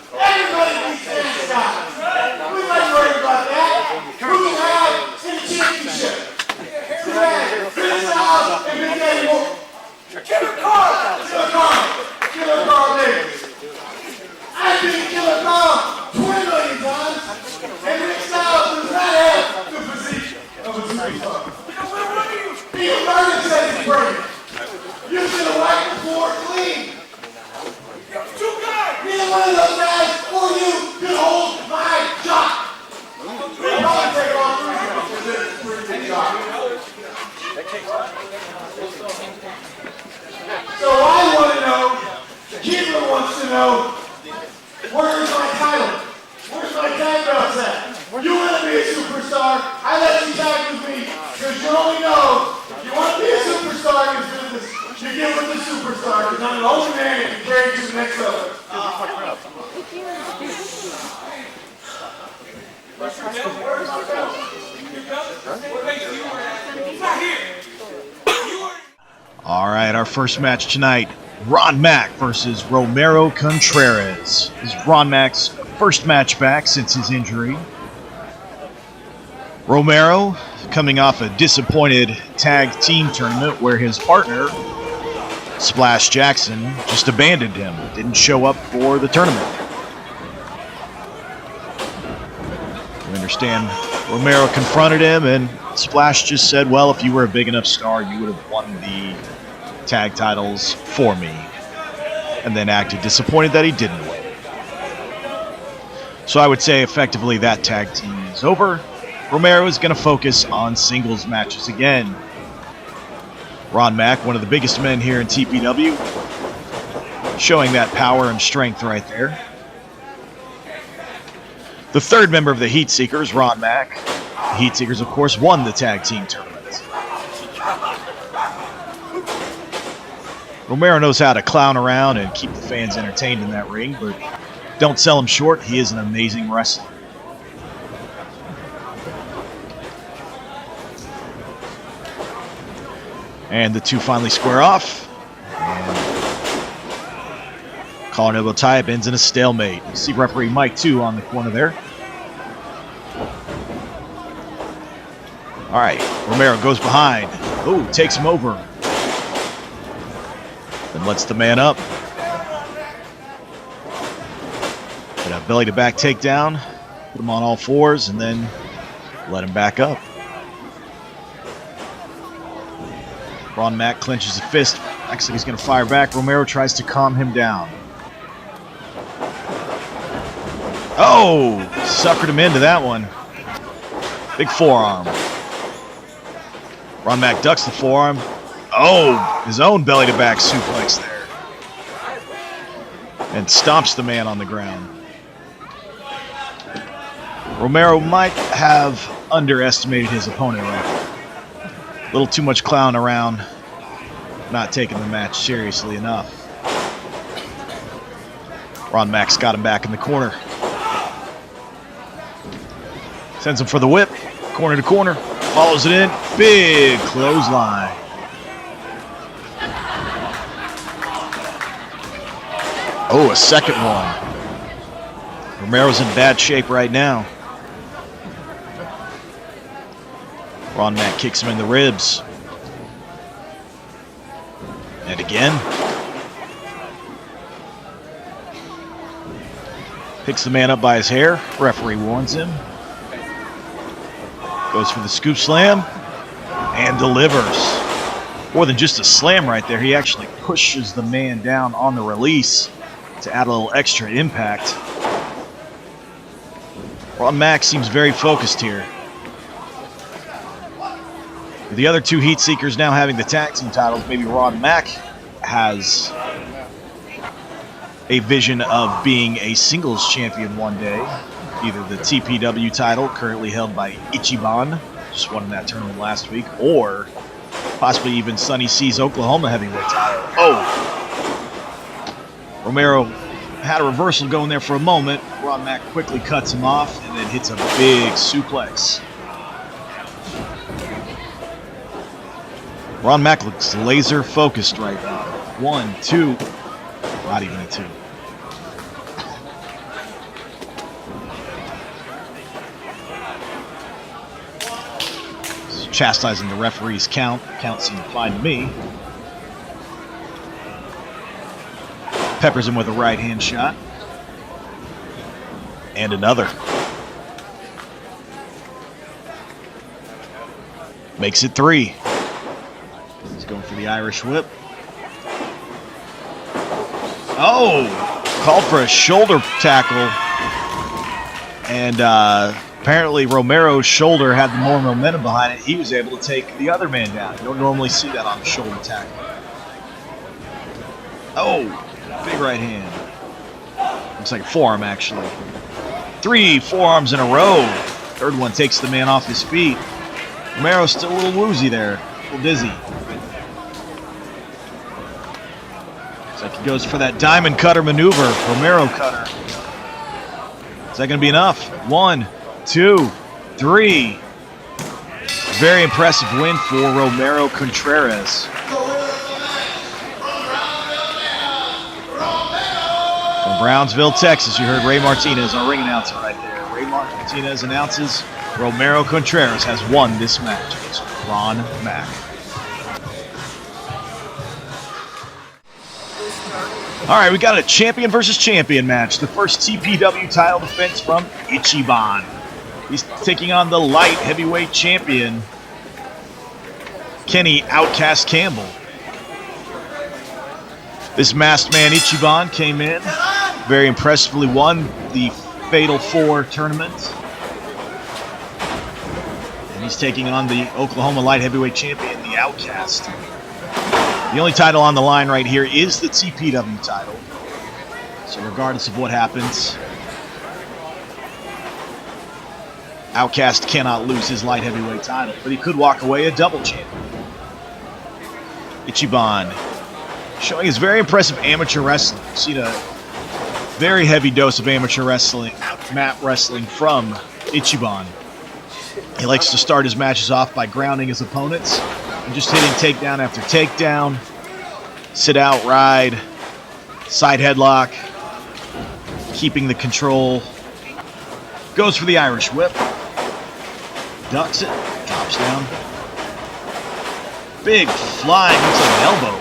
Everybody beats this guy. We might worry about that. Who you have in the championship? Who has Chris Styles and Big Daddy Moore? Killer Carl! Killer Carl! Killer Carl Davis. I've been Killer Carl 20 million times, and Rick Styles does not have the physique of a superstar. Peter Vernon said he's brilliant. You should have wiped the floor clean. Neither one of those guys or you can hold my shot. I'll probably take all three because it's a pretty big shot. So I want to know, Keeper wants to know, where's my title? Where's my tag belts at? You want to be a superstar? I let you tag with me because you only know if you want to be a superstar in this business. You get with the superstar, because I'm the only man that can carry you to the next level. All right, our first match tonight, Ron Mack versus Romero Contreras. This is Ron Mack's first match back since his injury. Romero coming off a disappointed tag team tournament where his partner, Splash Jackson, just abandoned him, didn't show up for the tournament. We understand Romero confronted him and Splash just said, well, if you were a big enough star, you would have won the tag titles for me. And then acted disappointed that he didn't win. So I would say effectively that tag team is over. Romero is going to focus on singles matches again. Ron Mack, one of the biggest men here in TPW, showing that power and strength right there. The third member of the Heatseekers, Ron Mack. The Heatseekers, of course, won the tag team tournament. Romero knows how to clown around and keep the fans entertained in that ring, but don't sell him short. He is an amazing wrestler. And the two finally square off. And collar and elbow tie-up ends in a stalemate. You see referee Mike 2 on the corner there. All right, Romero goes behind. Oh, takes him over. Then lets the man up. Get a belly to back takedown. Put him on all fours and then let him back up. Ron Mack clenches a fist. Acts like he's going to fire back. Romero tries to calm him down. Oh! Suckered him into that one. Big forearm. Ron Mack ducks the forearm. Oh! His own belly-to-back suplex there. And stomps the man on the ground. Romero might have underestimated his opponent right there. A little too much clown around, not taking the match seriously enough. Ron Mack's got him back in the corner. Sends him for the whip, corner to corner, follows it in, big clothesline. Oh, a second one. Romero's in bad shape right now. Ron Mack kicks him in the ribs. And again. Picks the man up by his hair. Referee warns him. Goes for the scoop slam. And delivers. More than just a slam right there. He actually pushes the man down on the release to add a little extra impact. Ron Mack seems very focused here. The other two Heatseekers now having the tag team titles, maybe Ron Mack has a vision of being a singles champion one day. Either the TPW title, currently held by Ichiban, just won in that tournament last week, or possibly even Sonny C's Oklahoma heavyweight title. Oh! Romero had a reversal going there for a moment. Ron Mack quickly cuts him off and then hits a big suplex. Ron Mack looks laser focused right now. 1, 2, not even a 2. chastising the referee's count. Count seemed fine to me. Peppers him with a right hand shot. And another. Makes it 3. He's going for the Irish whip. Oh! Called for a shoulder tackle. And apparently Romero's shoulder had more momentum behind it. He was able to take the other man down. You don't normally see that on a shoulder tackle. Oh! Big right hand. Looks like a forearm, actually. 3 forearms in a row. Third one takes the man off his feet. Romero's still a little woozy there. A little dizzy. Looks like he goes for that diamond cutter maneuver. Romero cutter. Is that going to be enough? 1, 2, 3. Very impressive win for Romero Contreras. From Brownsville, Texas, you heard Ray Martinez, our ring announcer right there. Ray Martinez announces Romero Contreras has won this match against Ron Mack. All right, we got a champion versus champion match. The first TPW title defense from Ichiban. He's taking on the light heavyweight champion, Kenny Outcast Campbell. This masked man Ichiban came in, very impressively won the Fatal 4 tournament. And he's taking on the Oklahoma light heavyweight champion, the Outcast. The only title on the line right here is the TPW title. So regardless of what happens, Outcast cannot lose his light heavyweight title, but he could walk away a double champion. Ichiban showing his very impressive amateur wrestling. We've seen a very heavy dose of amateur wrestling, mat wrestling from Ichiban. He likes to start his matches off by grounding his opponents and just hitting takedown after takedown, sit out, ride, side headlock, keeping the control. Goes for the Irish whip, ducks it, drops down. Big flying, looks like an elbow.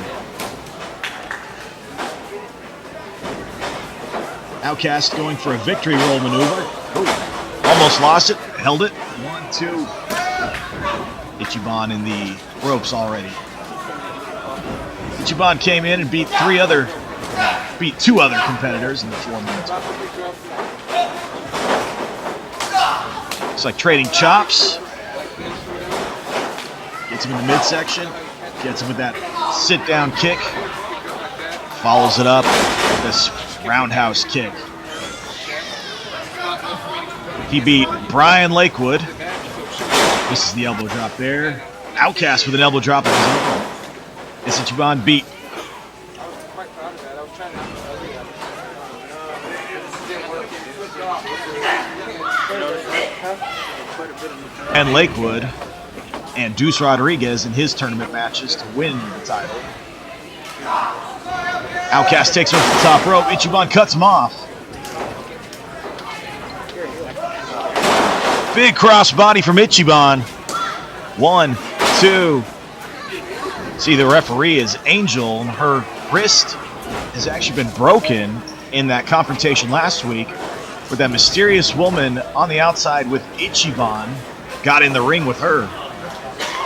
Outcast going for a victory roll maneuver. Ooh, almost lost it, held it. 1, 2. Ichiban in the ropes already. Ichiban came in and beat 2 other competitors in the 4 minutes. Looks like trading chops. Gets him in the midsection. Gets him with that sit-down kick. Follows it up with this roundhouse kick. He beat Brian Lakewood. This is the elbow drop there. Outcast with an elbow drop of his own. Ichiban beat and Lakewood and Deuce Rodriguez in his tournament matches to win the title. Outcast takes him to the top rope. Ichiban cuts him off. Big crossbody from Ichiban. 1, 2. See, the referee is Angel, and her wrist has actually been broken in that confrontation last week with that mysterious woman on the outside with Ichiban. Got in the ring with her.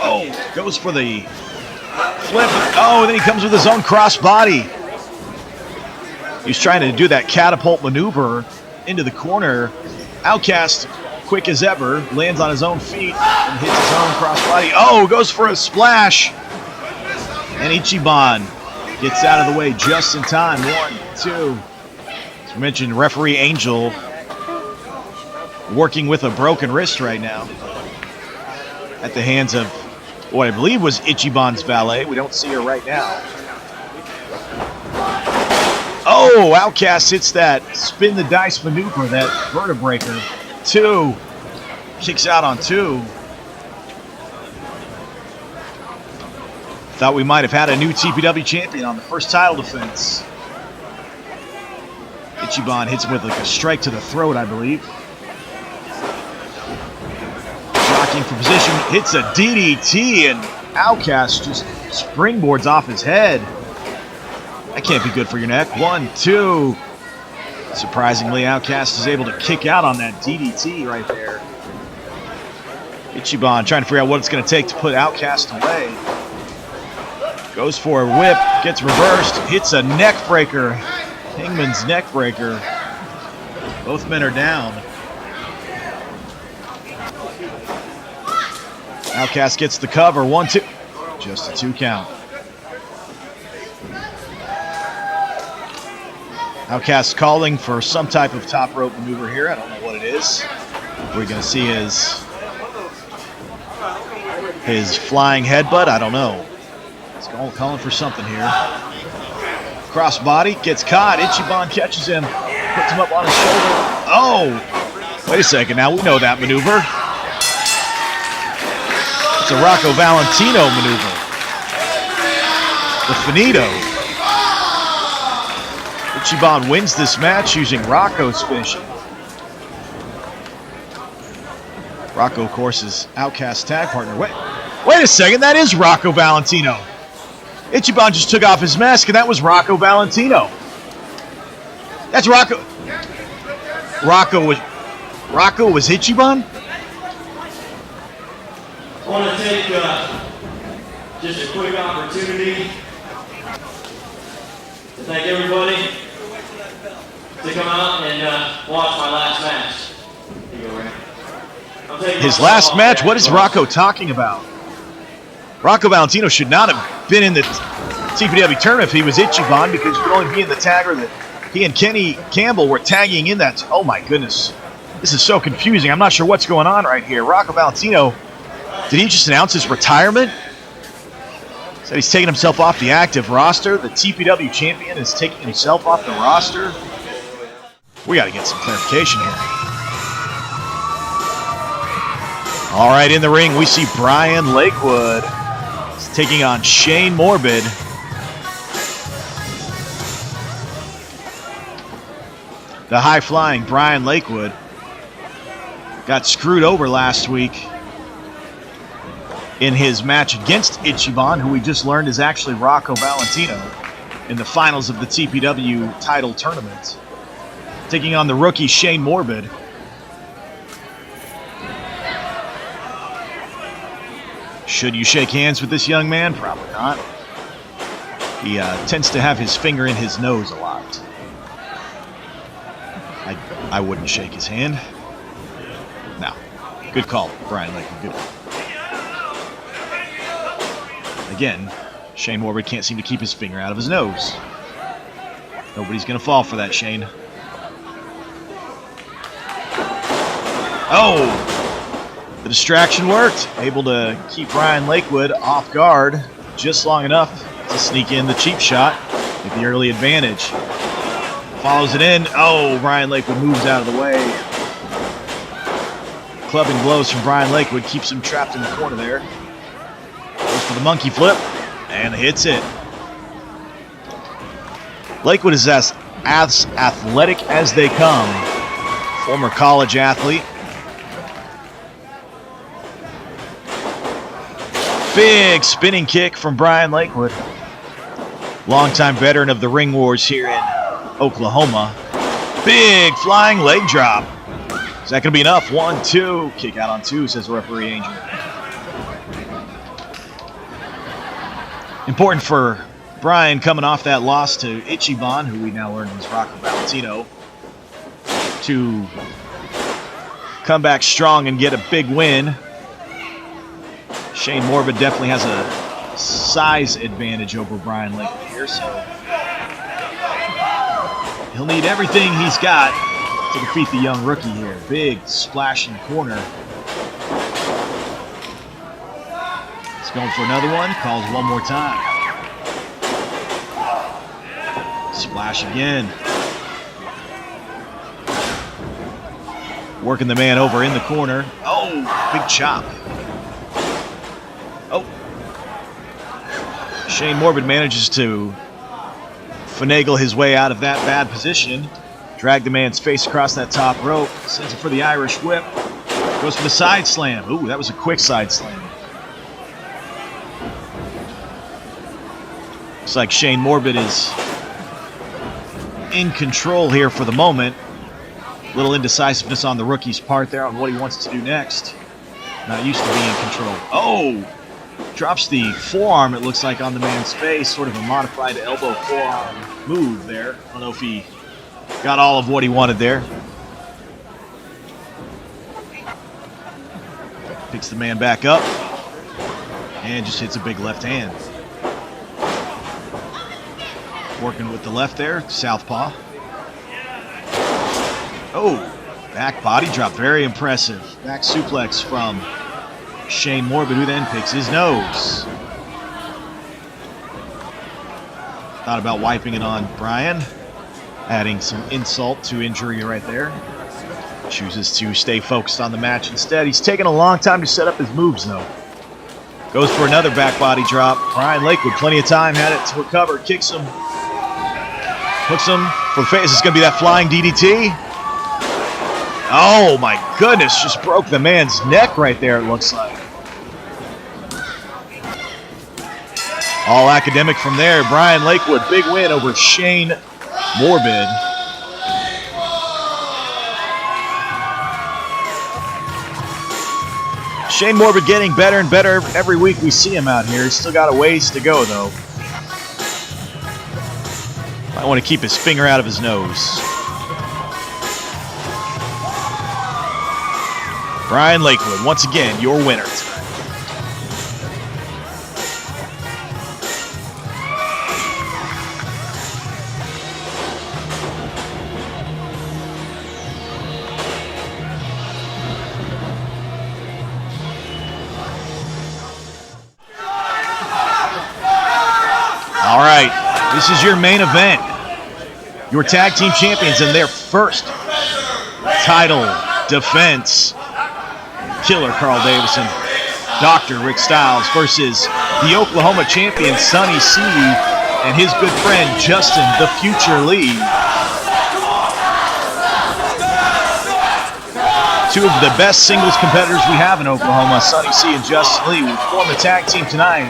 Oh, goes for the flip. Oh, and then he comes with his own crossbody. He's trying to do that catapult maneuver into the corner. Outcast, quick as ever, lands on his own feet and hits his own crossbody. Oh, goes for a splash. And Ichiban gets out of the way just in time. 1, 2. As we mentioned, referee Angel working with a broken wrist right now at the hands of what I believe was Ichiban's valet. We don't see her right now. Oh, Outcast hits that spin the dice maneuver, that vertebreaker. 2. Kicks out on 2. Thought we might have had a new TPW champion on the first title defense. Ichiban hits him with like a strike to the throat, I believe. Jockeying for position, hits a DDT, and Outcast just springboards off his head. That can't be good for your neck. 1, 2. Surprisingly, Outcast is able to kick out on that DDT right there. Ichiban trying to figure out what it's going to take to put Outcast away. Goes for a whip, gets reversed, hits a neck breaker. Hangman's neck breaker. Both men are down. Outcast gets the cover. 1, 2. Just a 2 count. Outcast calling for some type of top rope maneuver here. I don't know what it is. We're going to see his flying headbutt. I don't know. He's calling for something here. Crossbody, gets caught. Ichiban catches him. Puts him up on his shoulder. Oh! Wait a second. Now we know that maneuver. It's a Rocco Valentino maneuver. The Finito. Ichiban wins this match using Rocco's finishing. Rocco, of course, is Outcast's tag partner. Wait a second. That is Rocco Valentino. Ichiban just took off his mask, and that was Rocco Valentino. That's Rocco. Rocco was Ichiban? I want to take just a quick opportunity to thank everybody to come out and watch my last match. Here you go, Ray. His last match? What is Rocco talking about? Rocco Valentino should not have been in the TPW tournament if he was Ichiban, because you could only be in the tagger that he and Campbell were tagging in that. Oh my goodness. This is so confusing. I'm not sure what's going on right here. Rocco Valentino, did he just announce his retirement? Said he's taking himself off the active roster. The TPW champion is taking himself off the roster. We got to get some clarification here. All right, in the ring, we see Brian Lakewood. He's taking on Shane Morbid. The high-flying Brian Lakewood got screwed over last week in his match against Ichiban, who we just learned is actually Rocco Valentino, in the finals of the TPW title tournament. Taking on the rookie Shane Morbid. Should you shake hands with this young man? Probably not. He tends to have his finger in his nose a lot. I wouldn't shake his hand. No. Good call, Brian Lakewood. Good call. Again, Shane Morbid can't seem to keep his finger out of his nose. Nobody's going to fall for that, Shane. Oh! The distraction worked. Able to keep Brian Lakewood off guard just long enough to sneak in the cheap shot with the early advantage. Follows it in. Oh, Brian Lakewood moves out of the way. Clubbing blows from Brian Lakewood keeps him trapped in the corner there. Goes for the monkey flip and hits it. Lakewood is as athletic as they come. Former college athlete. Big spinning kick from Brian Lakewood. Longtime veteran of the Ring Wars here in Oklahoma. Big flying leg drop. Is that going to be enough? 1, 2. Kick out on 2, says referee Angel. Important for Brian, coming off that loss to Ichiban, who we now learn was Rocco Valentino, to come back strong and get a big win. Shane Morbid definitely has a size advantage over Brian Lakewood here, so he'll need everything he's got to defeat the young rookie here. Big splash in the corner. He's going for another one. Calls one more time. Splash again. Working the man over in the corner. Oh, big chop. Oh. Shane Morbid manages to finagle his way out of that bad position. Drag the man's face across that top rope. Sends it for the Irish whip. Goes for the side slam. Ooh, that was a quick side slam. Looks like Shane Morbid is in control here for the moment. A little indecisiveness on the rookie's part there on what he wants to do next. Not used to being in control. Oh! Drops the forearm, it looks like, on the man's face. Sort of a modified elbow forearm move there. I don't know if he got all of what he wanted there. Picks the man back up. And just hits a big left hand. Working with the left there, southpaw. Oh, back body drop, very impressive. Back suplex from Shane Morbid, who then picks his nose. Thought about wiping it on Brian, adding some insult to injury right there. Chooses to stay focused on the match instead. He's taking a long time to set up his moves, though. Goes for another back body drop. Brian Lakewood, plenty of time, had it to recover, kicks him. Hooks him for the face. It's going to be that flying DDT. Oh my goodness, just broke the man's neck right there, it looks like. All academic from there. Brian Lakewood, big win over Shane Morbid. Shane Morbid getting better and better every week we see him out here. He's still got a ways to go, though. Might want to keep his finger out of his nose. Brian Lakewood, once again, your winner tonight. All right, this is your main event. Your tag team champions in their first title defense. Killer Carl Davison, Dr. Rick Styles versus the Oklahoma champion Sonny C and his good friend Justin the Future Lee. Two of the best singles competitors we have in Oklahoma, Sonny C and Justin Lee, will form the tag team tonight.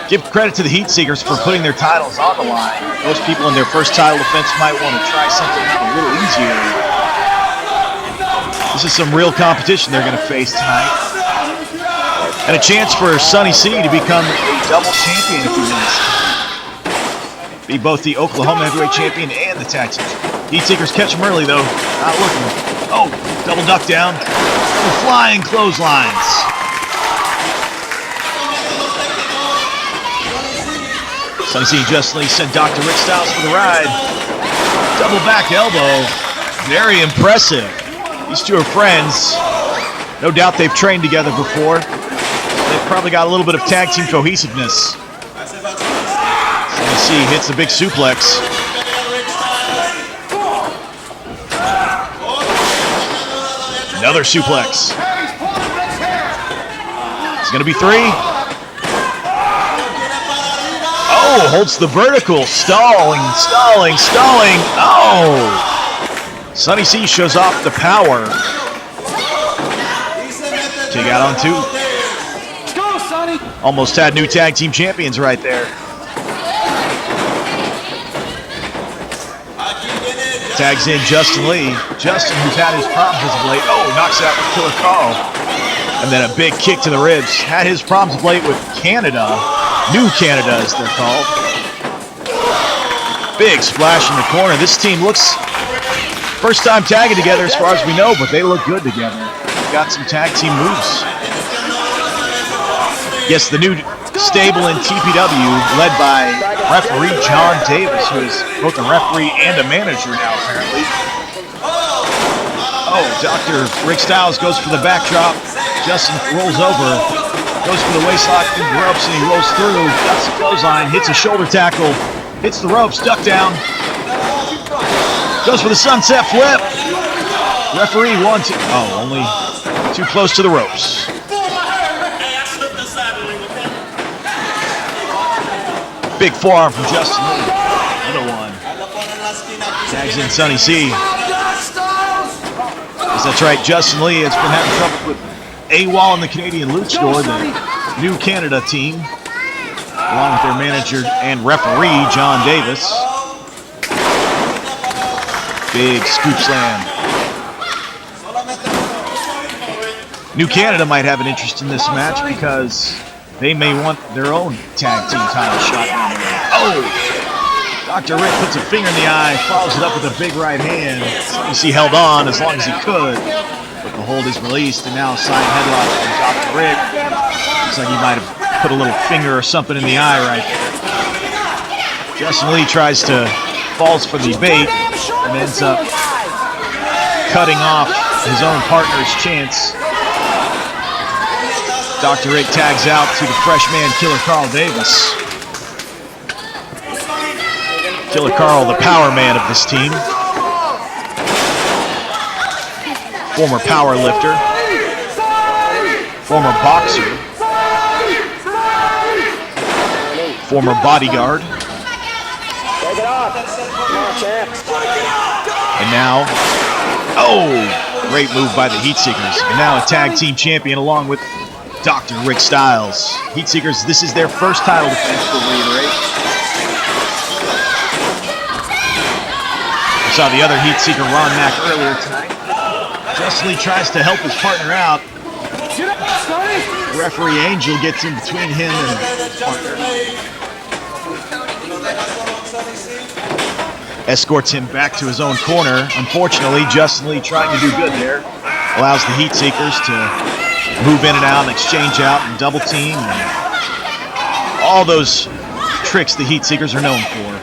Give credit to the Heatseekers for putting their titles on the line. Most people in their first title defense might want to try something a little easier. This is some real competition they're going to face tonight. And a chance for Sonny C to become a double champion if he wins. Be both the Oklahoma heavyweight champion and the tag team. Heatseekers catch him early, though. Not looking. Oh, double duck down. Double flying clotheslines. Sonny C and Justin Lee sent Dr. Rick Styles for the ride. Double back elbow. Very impressive. These two are friends. No doubt they've trained together before. They've probably got a little bit of tag team cohesiveness. Sonny C hits the big suplex. Another suplex. It's going to be three. Oh, holds the vertical. Stalling. Oh! Sonny C shows off the power. Kick out on two. Go, Sonny! Almost had new tag team champions right there. Tags in Justin Lee. Justin, who's had his problems as of late. Oh, knocks out with Killer Carl. And then a big kick to the ribs. Had his problems of late with Canada. New Canada, as they're called. Big splash in the corner. This team looks... first time tagging together as far as we know, but they look good together. Got some tag team moves. Yes, the new stable in TPW, led by referee John Davis, who is both a referee and a manager now, apparently. Oh, Dr. Rick Styles goes for the backdrop. Justin rolls over, goes for the waistlock through the ropes, and he rolls through. Ducks the clothesline, hits a shoulder tackle, hits the ropes, duck down. Goes for the sunset flip. Referee 1, 2. Oh, only too close to the ropes. Big forearm from Justin Lee. Another one. Tags in Sonny C. That's right, Justin Lee has been having trouble with AWOL in the Canadian Luchador, the new Canada team, along with their manager and referee, John Davis. Big scoop slam. New Canada might have an interest in this match because they may want their own tag team title shot. Oh! Dr. Rick puts a finger in the eye, follows it up with a big right hand. He held on as long as he could, but the hold is released, and now a side headlock from Dr. Rick. Looks like he might have put a little finger or something in the eye right there. Justin Lee falls for the bait and ends up cutting off his own partner's chance. Dr. Rick tags out to the freshman Killer Carl Davis. Killer Carl, the power man of this team. Former power lifter. Former boxer. Former bodyguard. And now, great move by the Heatseekers. And now a tag team champion along with Dr. Rick Styles. Heatseekers, this is their first title defense, we'll reiterate. We saw the other Heatseeker, Ron Mack, earlier tonight. Justin Lee tries to help his partner out. Referee Angel gets in between him and his partner. Escorts him back to his own corner. Unfortunately, Justin Lee trying to do good there. Allows the Heatseekers to move in and out and exchange out and double team. And all those tricks the Heatseekers are known for.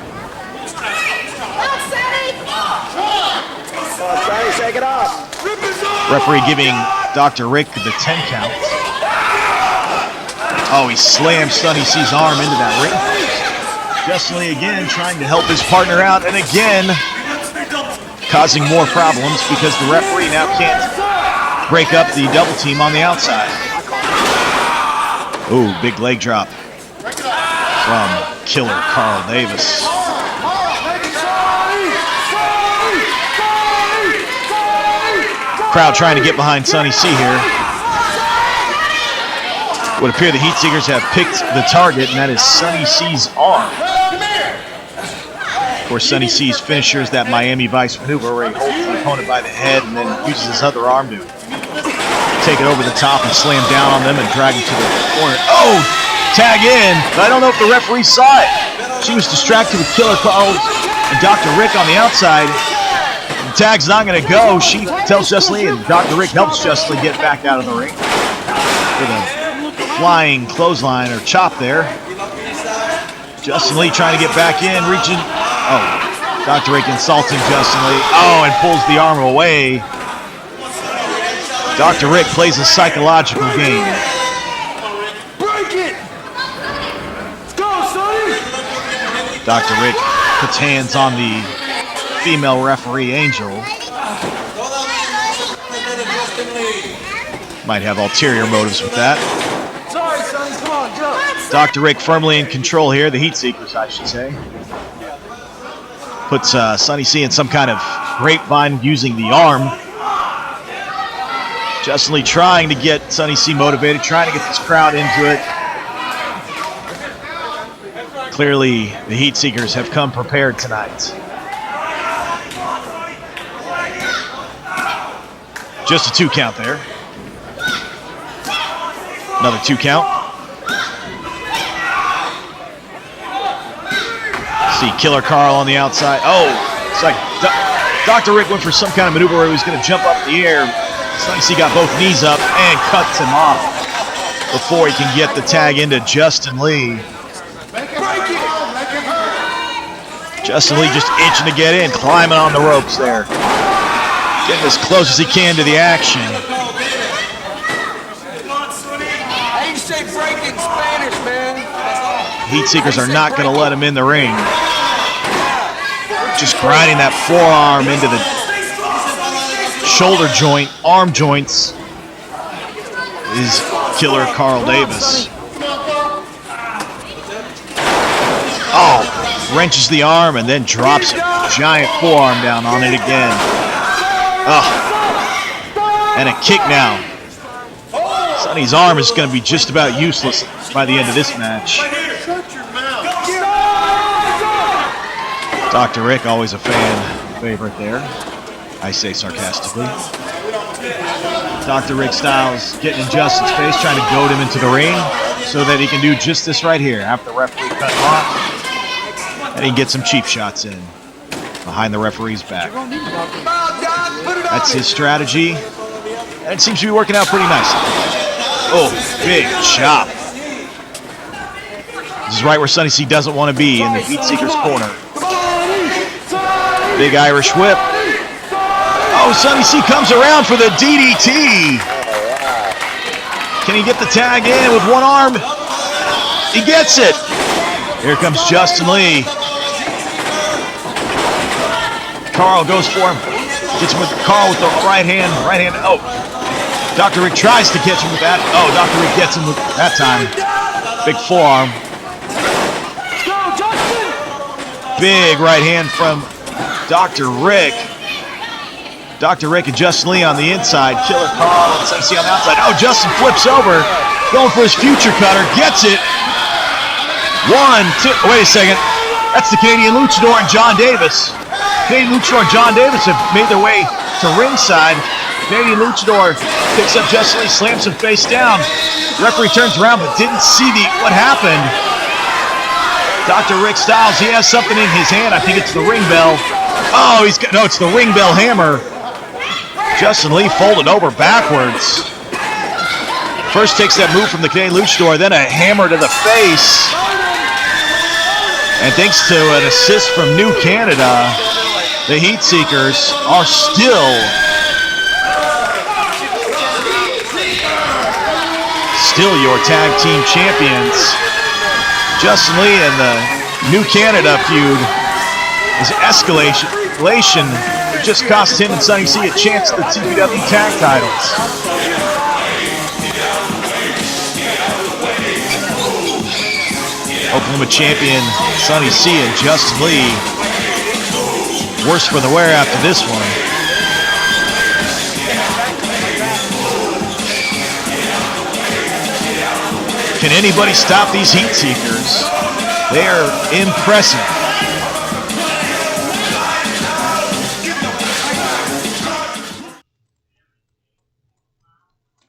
Referee giving Dr. Rick the 10 count. Oh, he slams Sonny C's arm into that ring. Justin Lee again trying to help his partner out, and again causing more problems because the referee now can't break up the double team on the outside. Ooh, big leg drop from Killer Carl Davis. Crowd trying to get behind Sonny C here. It would appear the Heatseekers have picked the target, and that is Sonny C's arm. Of course, Sonny C's finisher is that Miami Vice maneuver where he holds the opponent by the head and then uses his other arm to take it over the top and slam down on them and drag him to the corner. Oh, tag in. But I don't know if the referee saw it. She was distracted with Killer Carl and Dr. Rick on the outside. The tag's not going to go. She tells Justin Lee, and Dr. Rick helps Justin Lee get back out of the ring with a flying clothesline or chop there. Justin Lee trying to get back in, reaching. Oh, Dr. Rick insulting Justin Lee. Oh, and pulls the arm away. Dr. Rick plays a psychological game. Break it! Let's go, Sonny! Dr. Rick puts hands on the female referee, Angel. Might have ulterior motives with that. Sorry, Sonny, come on, jump. Dr. Rick firmly in control here, the Heatseekers, I should say. Puts Sonny C in some kind of grapevine using the arm. Justin Lee trying to get Sonny C motivated, trying to get this crowd into it. Clearly, the Heatseekers have come prepared tonight. Just a 2 count there. Another 2 count. See Killer Carl on the outside. Oh, it's like Dr. Rick went for some kind of maneuver where he was going to jump up in the air. Sonny C got both knees up and cuts him off before he can get the tag into Justin Lee. Justin Lee just itching to get in, climbing on the ropes there. Getting as close as he can to the action. How you say break in Spanish, man? Heatseekers are not going to let him in the ring. Just grinding that forearm into the shoulder joint, arm joints is Killer Carl Davis. Oh, wrenches the arm and then drops a giant forearm down on it again. Oh, And a kick now. Sonny's arm is going to be just about useless by the end of this match. Dr. Rick, always a fan favorite there. I say sarcastically. Dr. Rick Styles getting in Justin's face, trying to goad him into the ring so that he can do just this right here. After the referee cut him off, and he can get some cheap shots in behind the referee's back. That's his strategy, and it seems to be working out pretty nicely. Oh, big chop. This is right where Sonny C doesn't want to be, in the Heatseekers corner. Big Irish whip. Oh, Sonny C comes around for the DDT. Can he get the tag in with one arm? He gets it. Here comes Justin Lee. Carl goes for him. Gets him with Carl with the right hand. Oh, Dr. Rick tries to catch him with that. Oh, Dr. Rick gets him with that time. Big forearm. Big right hand from Dr. Rick. Dr. Rick and Justin Lee on the inside. Killer Carl and Sonny C on the outside. Oh, Justin flips over. Going for his future cutter. Gets it. 1, 2. Wait a second. That's the Canadian Luchador and John Davis. Canadian Luchador and John Davis have made their way to ringside. Canadian Luchador picks up Justin Lee, slams him face down. Referee turns around but didn't see what happened. Dr. Rick Styles, he has something in his hand. I think it's the ring bell. Oh, no, it's the ring bell hammer. Justin Lee folded over backwards. First takes that move from the Canadian Luchador, then a hammer to the face. And thanks to an assist from New Canada, the Heatseekers are still your tag team champions. Justin Lee and the New Canada feud is escalation. It just cost him and Sonny C a chance at the Tpw tag titles. Oklahoma champion Sonny C and Justin Lee. Worse for the wear after this one. Can anybody stop these Heatseekers? They are impressive.